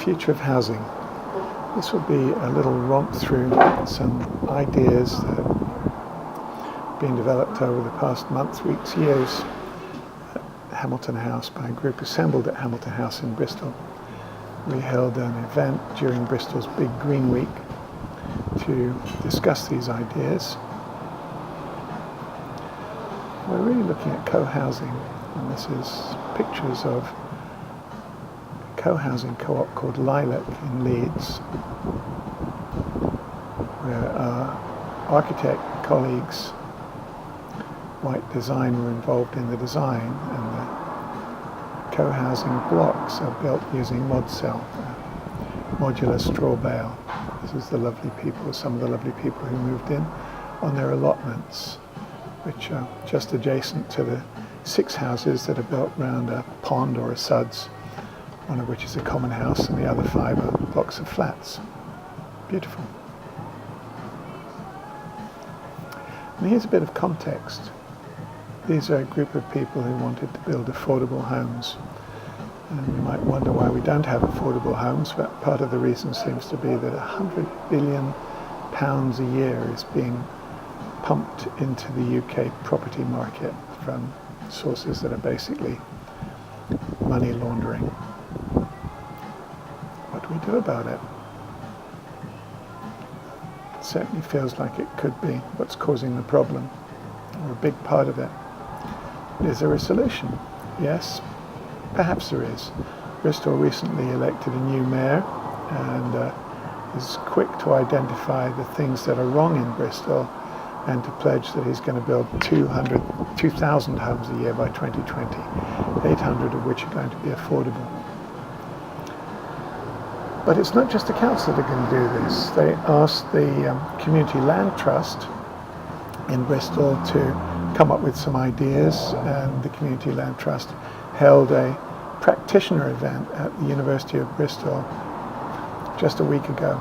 future of housing. This will be a little romp through some ideas that have been developed over the past months, weeks, years at Hamilton House by a group assembled at Hamilton House in Bristol. We held an event during Bristol's Big Green Week to discuss these ideas. We're really looking at co-housing, and this is pictures of a co-housing co-op called Lilac in Leeds, where our architect colleagues, White Design, were involved in the design, and the co-housing blocks are built using ModCell, modular straw bale. This is the lovely people, some of the lovely people who moved in on their allotments, which are just adjacent to the 6 houses that are built around a pond or a suds, one of which is a common house and the other 5 are blocks of flats. Beautiful. And here's a bit of context. These are a group of people who wanted to build affordable homes. And you might wonder why we don't have affordable homes, but part of the reason seems to be that £100 billion a year is being pumped into the UK property market from sources that are basically money laundering. What do we do about it? It certainly feels like it could be what's causing the problem, or a big part of it. Is there a solution? Yes, perhaps there is. Bristol recently elected a new mayor and is quick to identify the things that are wrong in Bristol and to pledge that he's going to build 2,000 homes a year by 2020, 800 of which are going to be affordable. But it's not just the council that are going to do this. They asked the Community Land Trust in Bristol to come up with some ideas, and the Community Land Trust held a practitioner event at the University of Bristol just a week ago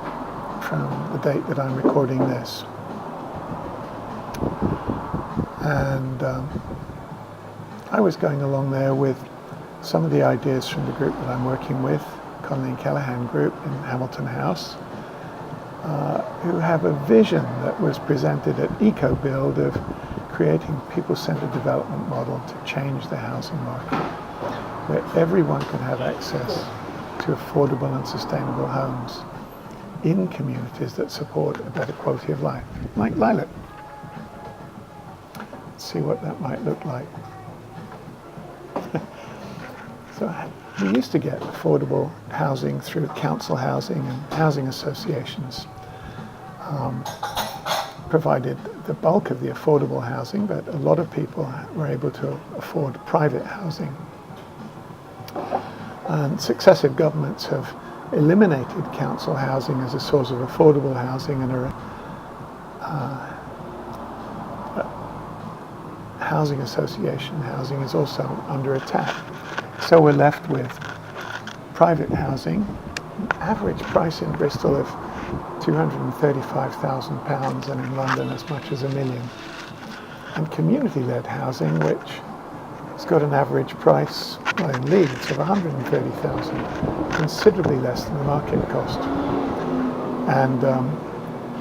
from the date that I'm recording this. And I was going along there with some of the ideas from the group that I'm working with, Connolly and Callaghan group in Hamilton House, who have a vision that was presented at EcoBuild of creating a people-centered development model to change the housing market, where everyone can have access to affordable and sustainable homes in communities that support a better quality of life, like Lilac. Let's see what that might look like. So we used to get affordable housing through council housing and housing associations. Provided the bulk of the affordable housing, but a lot of people were able to afford private housing. And successive governments have eliminated council housing as a source of affordable housing, and housing association housing is also under attack. So we're left with private housing, an average price in Bristol of £235,000 and in London as much as £1 million. And community-led housing, which has got an average price, well, in Leeds, of £130,000, considerably less than the market cost. And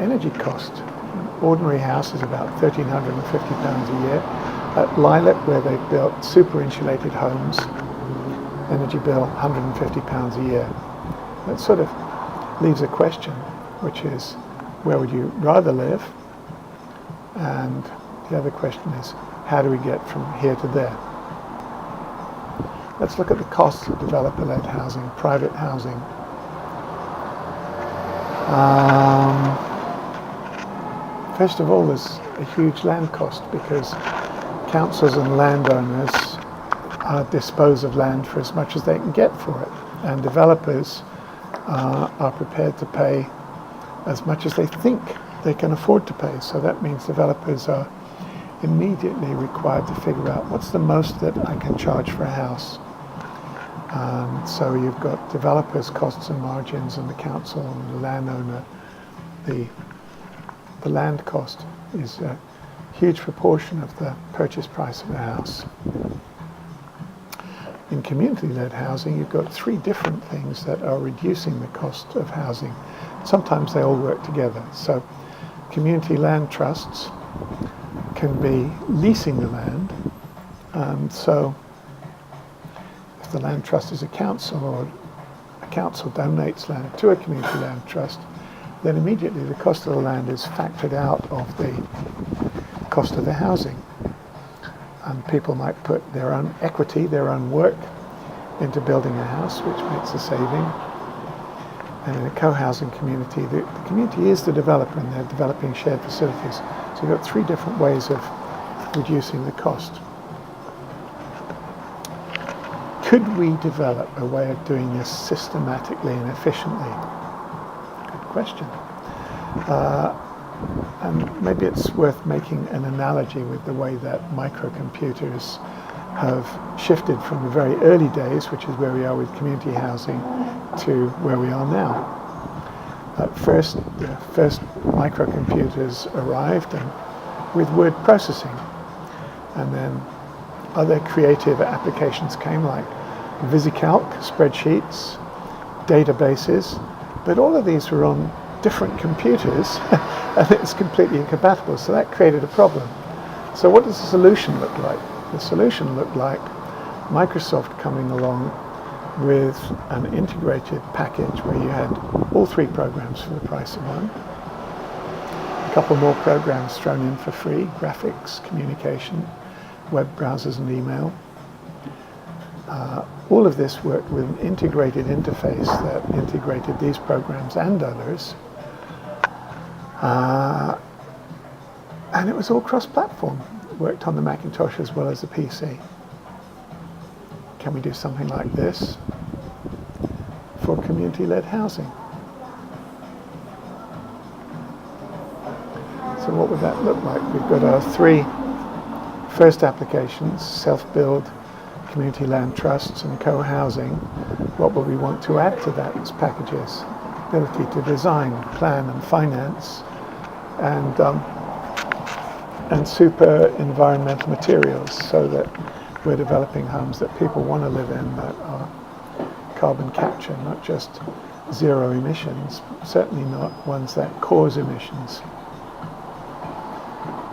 energy cost. An ordinary house is about £1,350 a year. At Lilac, where they've built super insulated homes, energy bill £150 a year. That sort of leaves a question, which is, where would you rather live? And the other question is, how do we get from here to there? Let's look at the costs of developer-led housing, private housing. First of all, there's a huge land cost because councils and landowners dispose of land for as much as they can get for it, and developers are prepared to pay as much as they think they can afford to pay. So that means developers are immediately required to figure out what's the most that I can charge for a house. So you've got developers' costs and margins, and the council and the landowner. The land cost is a huge proportion of the purchase price of a house. In community-led housing, you've got three different things that are reducing the cost of housing. Sometimes they all work together. So community land trusts can be leasing the land. So if the land trust is a council, or a council donates land to a community land trust, then immediately the cost of the land is factored out of the cost of the housing. And people might put their own equity, their own work into building a house, which makes a saving. And in a co-housing community, the community is the developer, and they're developing shared facilities. So you've got three different ways of reducing the cost. Could we develop a way of doing this systematically and efficiently? Good question. And maybe it's worth making an analogy with the way that microcomputers have shifted from the very early days, which is where we are with community housing, to where we are now. At first, the first microcomputers arrived and with word processing, and then other creative applications came, like VisiCalc, spreadsheets, databases, but all of these were on different computers and it's completely incompatible, so that created a problem. So what does the solution look like? The solution looked like Microsoft coming along with an integrated package where you had all three programs for the price of one, a couple more programs thrown in for free: graphics, communication, web browsers and email. All of this worked with an integrated interface that integrated these programs and others. And it was all cross-platform. It worked on the Macintosh as well as the PC. Can we do something like this for community-led housing? So what would that look like? We've got our three first applications: self-build, community land trusts, and co-housing. What would we want to add to that as packages? Ability to design, plan and finance, and super environmental materials, so that we're developing homes that people want to live in, that are carbon capture, not just zero emissions, certainly not ones that cause emissions.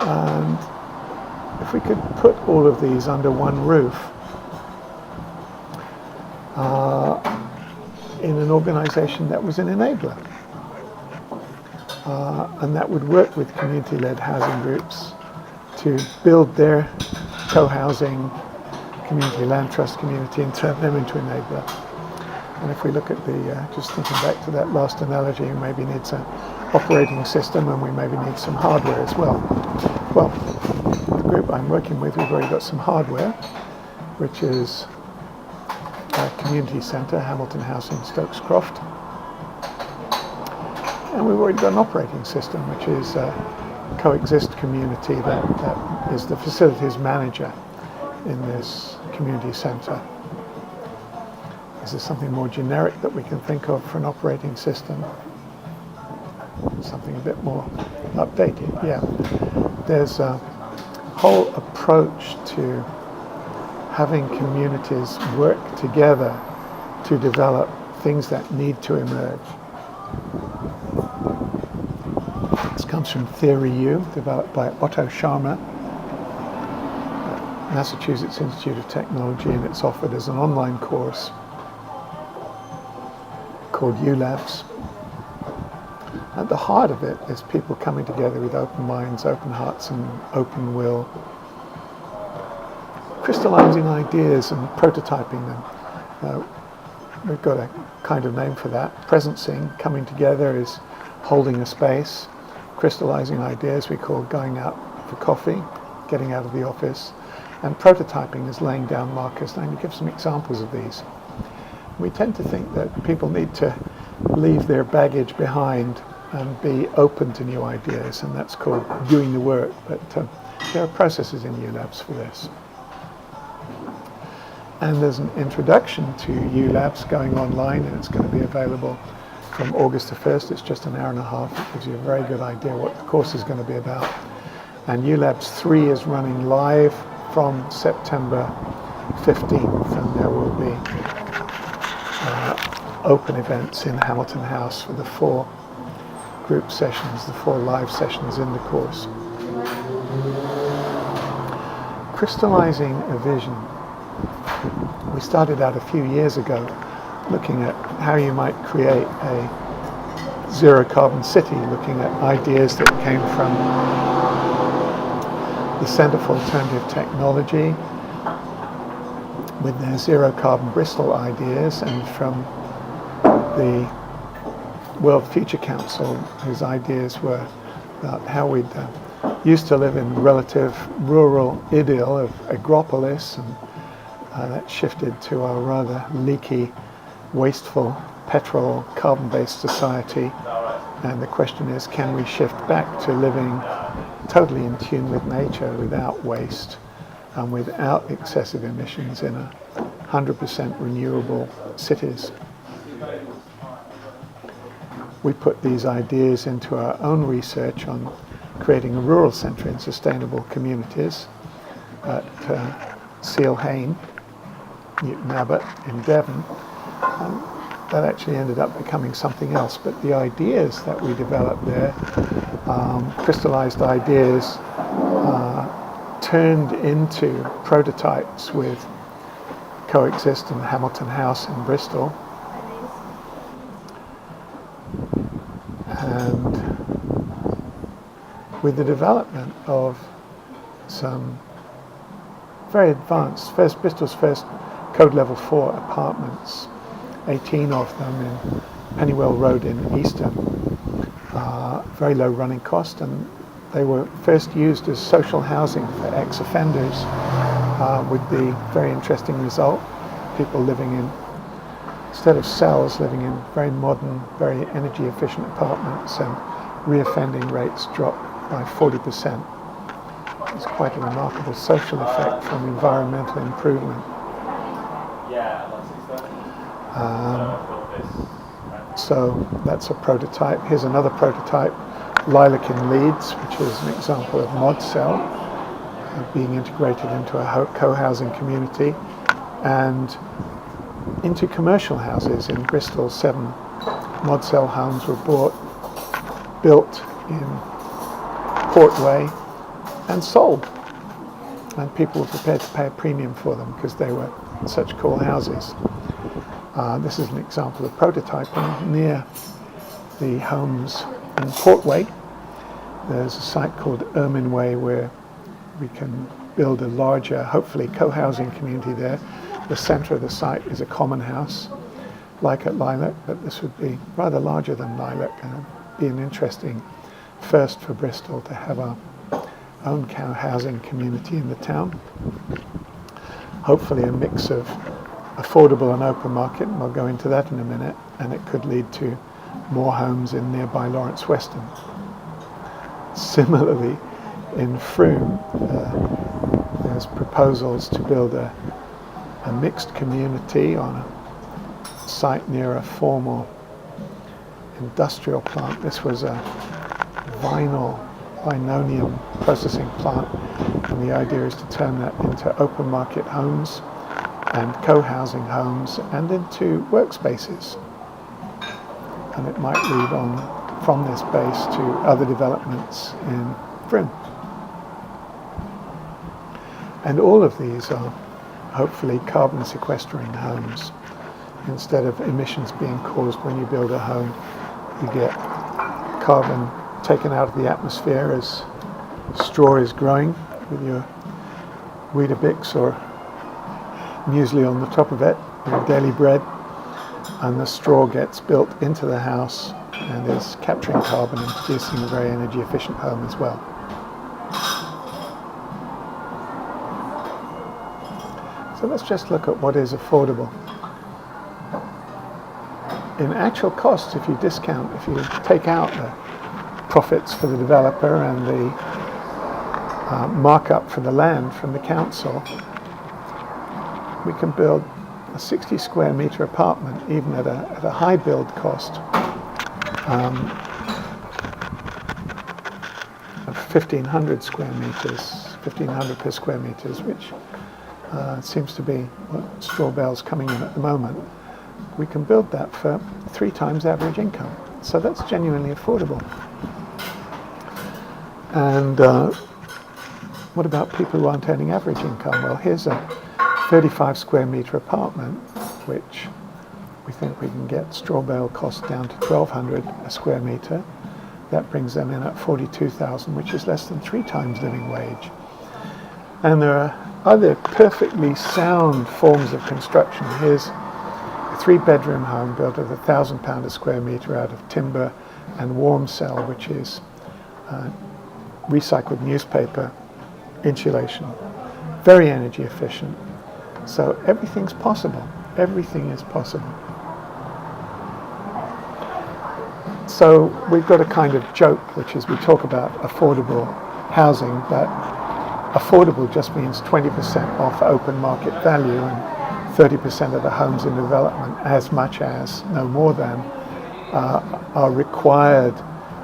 And if we could put all of these under one roof, in an organization that was an enabler, and that would work with community-led housing groups to build their co-housing community land trust community and turn them into enabler. And if we look at the, just thinking back to that last analogy, we maybe need some operating system, and we maybe need some hardware as well. Well, the group I'm working with, we've already got some hardware, which is a community centre, Hamilton House in Stokes Croft. And we've already got an operating system, which is a Coexist community that is the facilities manager in this community centre. Is there something more generic that we can think of for an operating system? Something a bit more updated, yeah. There's a whole approach to having communities work together to develop things that need to emerge. This comes from Theory U, developed by Otto Scharmer at Massachusetts Institute of Technology, and it's offered as an online course called ULabs. At the heart of it is people coming together with open minds, open hearts and open will, crystallizing ideas and prototyping them. We've got a kind of name for that. Presencing, coming together, is holding a space. Crystallizing ideas we call going out for coffee, getting out of the office. And prototyping is laying down markers. Now, I'm going to give some examples of these. We tend to think that people need to leave their baggage behind and be open to new ideas, and that's called doing the work. But there are processes in ULabs for this. And there's an introduction to ULabs going online, and it's going to be available from August the 1st. It's just an hour and a half. It gives you a very good idea what the course is going to be about. And ULabs 3 is running live from September 15th, and there will be open events in Hamilton House for the 4 group sessions, the 4 live sessions in the course. Crystallizing a vision. We started out a few years ago looking at how you might create a zero carbon city, looking at ideas that came from the Centre for Alternative Technology with their Zero Carbon Bristol ideas, and from the World Future Council, whose ideas were about how we'd used to live in relative rural idyll of agropolis, and that shifted to our rather leaky, wasteful, petrol, carbon-based society. And the question is, can we shift back to living totally in tune with nature, without waste and without excessive emissions, in 100% renewable cities? We put these ideas into our own research on creating a rural centre in sustainable communities at Seal Hayne, Newton Abbot in Devon. That actually ended up becoming something else, but the ideas that we developed there, crystallized ideas, turned into prototypes with Coexist and Hamilton House in Bristol. And with the development of some very advanced, Bristol's first Code Level 4 apartments, 18 of them in Pennywell Road in Easton, very low running cost, and they were first used as social housing for ex-offenders, with the very interesting result, people living in, instead of cells, living in very modern, very energy efficient apartments, and reoffending rates dropped by 40%. It's quite a remarkable social effect from environmental improvement. So that's a prototype. Here's another prototype, Lilac in Leeds, which is an example of mod cell being integrated into a co-housing community and into commercial houses. In Bristol, 7 mod cell homes were built in Portway and sold, and people were prepared to pay a premium for them because they were such cool houses. This is an example of prototyping near the homes in Portway. There's a site called Ermine Way where we can build a larger, hopefully co-housing community there. The centre of the site is a common house, like at Lilac, but this would be rather larger than Lilac, and it'd be an interesting first for Bristol to have our own co-housing community in the town. Hopefully a mix of affordable and open market, and we'll go into that in a minute, and it could lead to more homes in nearby Lawrence Weston. Similarly, in Frome, there's proposals to build a mixed community on a site near a former industrial plant. This was a vinonium processing plant, and the idea is to turn that into open market homes and co-housing homes and into workspaces. And it might lead on from this base to other developments in Frome. And all of these are hopefully carbon sequestering homes. Instead of emissions being caused when you build a home, you get carbon taken out of the atmosphere as straw is growing with your Weetabix or muesli on the top of it, your daily bread, and the straw gets built into the house and is capturing carbon and producing a very energy efficient home as well. So let's just look at what is affordable. In actual costs, if you take out the profits for the developer and the markup for the land from the council, we can build a 60 square metre apartment even at a high build cost of 1,500 square metres, 1,500 per square metres, which seems to be what straw bale's coming in at the moment, we can build that for 3 times average income. So that's genuinely affordable. And what about people who aren't earning average income? Well, here's a 35 square metre apartment, which we think we can get straw bale cost down to $1,200 a square metre. That brings them in at $42,000, which is less than 3 times living wage. And there are other perfectly sound forms of construction. Here's a 3-bedroom home built at £1,000 a square metre out of timber and warm cell, which is recycled newspaper insulation. Very energy efficient. So everything's possible. Everything is possible. So we've got a kind of joke, which is we talk about affordable housing, but affordable just means 20% off open market value and 30% of the homes in development, as much as, no more than, are required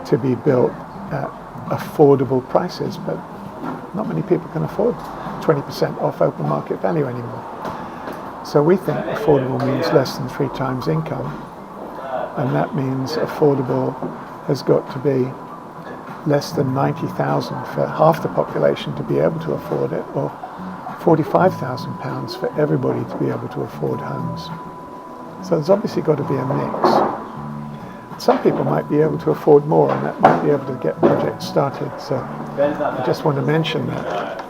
to be built at affordable prices, but not many people can afford 20% off open market value anymore. So we think affordable means less than 3 times income, and that means affordable has got to be less than 90,000 for half the population to be able to afford it, or £45,000 for everybody to be able to afford homes. So there's obviously got to be a mix. Some people might be able to afford more, and that might be able to get projects started. So I just want to mention that.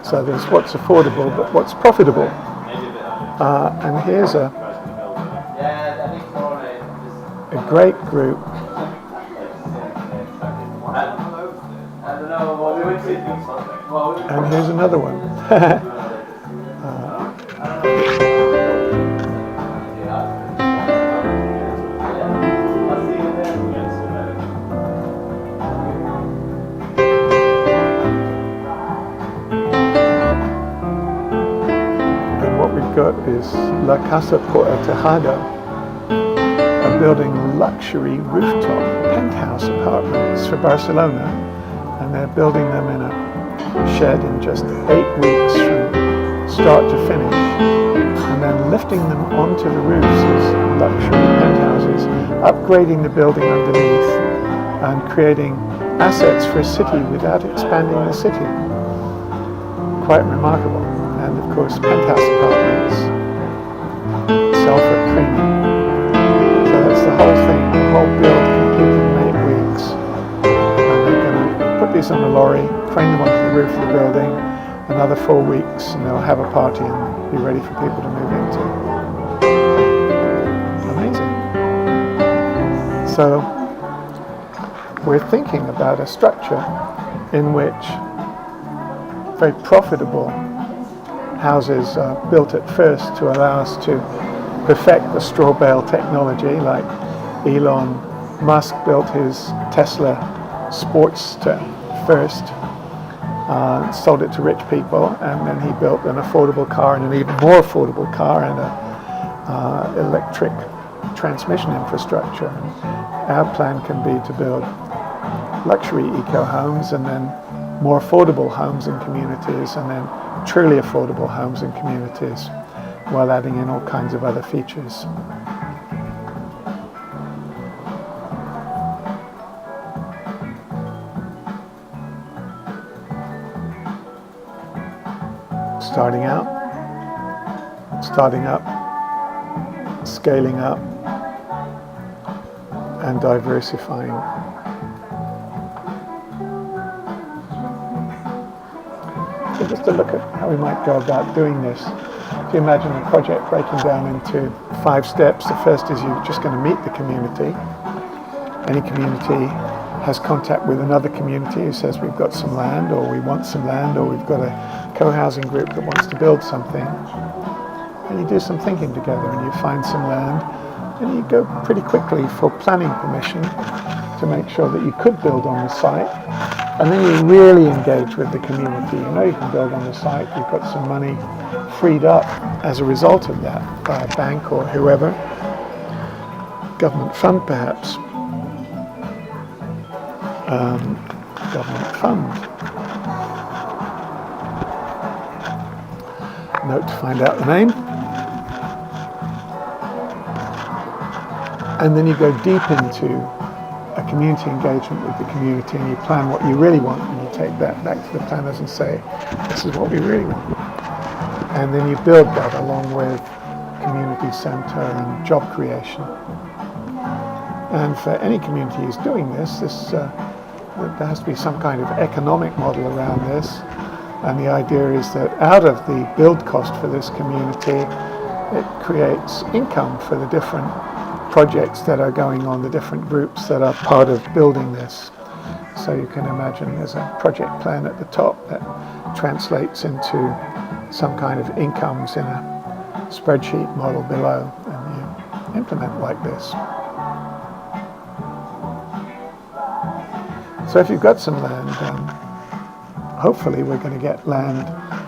So there's what's affordable, but what's profitable. And here's a great group. And here's another one. And what we've got is La Casa por el Tejado, a building luxury rooftop penthouse apartments for Barcelona, and they're building them in a shed in just 8 weeks from start to finish, and then lifting them onto the roofs as luxury penthouses, upgrading the building underneath and creating assets for a city without expanding the city. Quite remarkable. And of course, penthouse apartments sell for a premium. So that's the whole thing, the whole build completed in 8 weeks. And they're going to put these on a lorry, crane them onto the roof of the building, another 4 weeks, and they'll have a party and be ready for people to move into. Amazing. So we're thinking about a structure in which very profitable houses are built at first to allow us to perfect the straw bale technology, like Elon Musk built his Tesla Sportster first, sold it to rich people, and then he built an affordable car and an even more affordable car and a electric transmission infrastructure. Our plan can be to build luxury eco homes and then more affordable homes in communities, and then truly affordable homes in communities, while adding in all kinds of other features. Starting up, scaling up, and diversifying. So just to look at how we might go about doing this. If you imagine a project breaking down into 5 steps, the first is you're just going to meet the community. Any community has contact with another community who says we've got some land, or we want some land, or we've got a co-housing group that wants to build something. And you do some thinking together and you find some land, and you go pretty quickly for planning permission to make sure that you could build on the site. And then you really engage with the community. You know you can build on the site, you've got some money freed up as a result of that by a bank or whoever, government fund perhaps. Government fund. note to find out the name. And then you go deep into a community engagement with the community, and you plan what you really want, and you take that back to the planners and say, this is what we really want. And then you build that along with community centre and job creation. And for any community who's doing this, there has to be some kind of economic model around this. And the idea is that out of the build cost for this community, it creates income for the different projects that are going on, the different groups that are part of building this. So you can imagine there's a project plan at the top that translates into some kind of incomes in a spreadsheet model below, and you implement like this. So if you've got some land, hopefully we're going to get land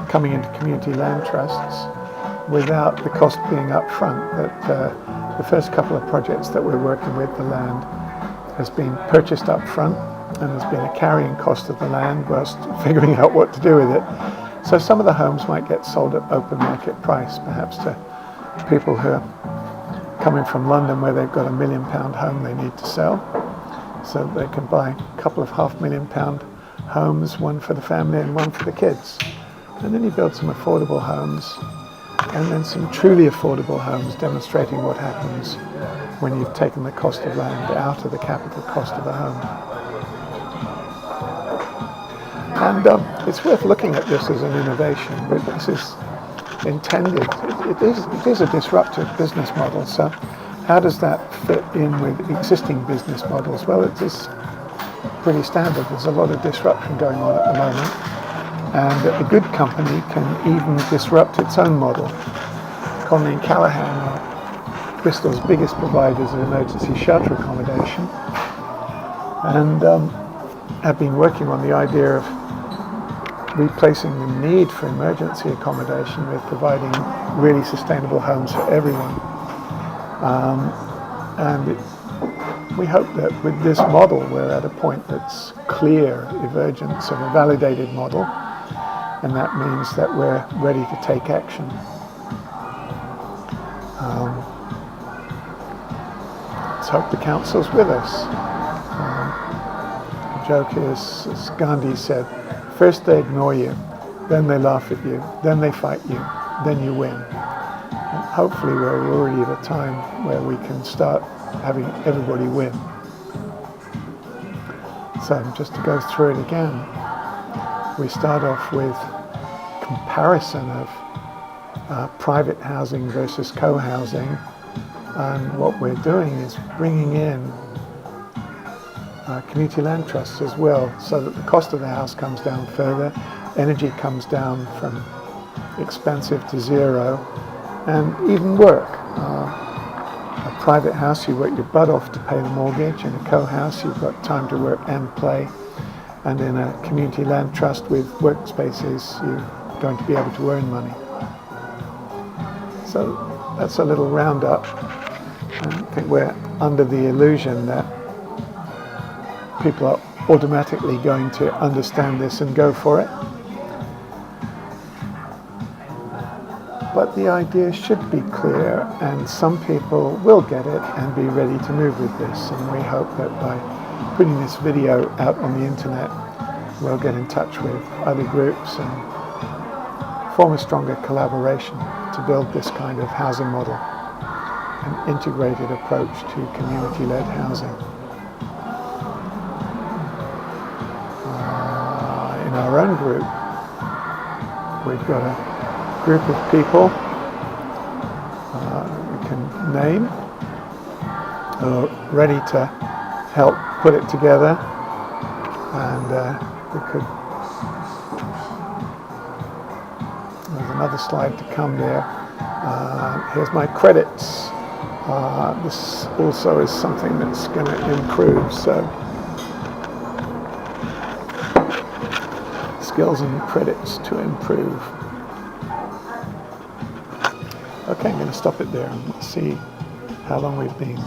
coming into community land trusts without the cost being up front. That the first couple of projects that we're working with, the land has been purchased up front, and there's been a carrying cost of the land whilst figuring out what to do with it. So some of the homes might get sold at open market price, perhaps to people who are coming from London where they've got £1 million home they need to sell. So they can buy a couple of £500,000 homes, one for the family and one for the kids. And then you build some affordable homes, and then some truly affordable homes, demonstrating what happens when you've taken the cost of land out of the capital cost of a home. And it's worth looking at this as an innovation. This is intended, it is a disruptive business model. So how does that fit in with existing business models? Well, it is pretty standard. There's a lot of disruption going on at the moment. And a good company can even disrupt its own model. Connolly and Callaghan are Bristol's biggest providers of emergency shelter accommodation, and have been working on the idea of replacing the need for emergency accommodation with providing really sustainable homes for everyone. We hope that with this model we're at a point that's clear emergence of a validated model, and that means that we're ready to take action. Let's hope the council's with us. The joke is, as Gandhi said, first they ignore you, then they laugh at you, then they fight you, then you win. And hopefully we're already at a time where we can start having everybody win. So just to go through it again, we start off with comparison of private housing versus co-housing, and what we're doing is bringing in community land trusts as well, so that the cost of the house comes down further, energy comes down from expensive to zero, and even work. A private house, you work your butt off to pay the mortgage. In a co-house, you've got time to work and play. And in a community land trust with workspaces, you're going to be able to earn money. So that's a little roundup. I think we're under the illusion that people are automatically going to understand this and go for it. But the idea should be clear, and some people will get it and be ready to move with this. And we hope that by putting this video out on the internet, we'll get in touch with other groups and form a stronger collaboration to build this kind of housing model, an integrated approach to community-led housing. In our own group, we've got a group of people we can name who are ready to help put it together, and we could, there's another slide to come there. Here's my credits. This also is something that's going to improve, so skills and credits to improve. Okay, I'm going to stop it there and see how long we've been.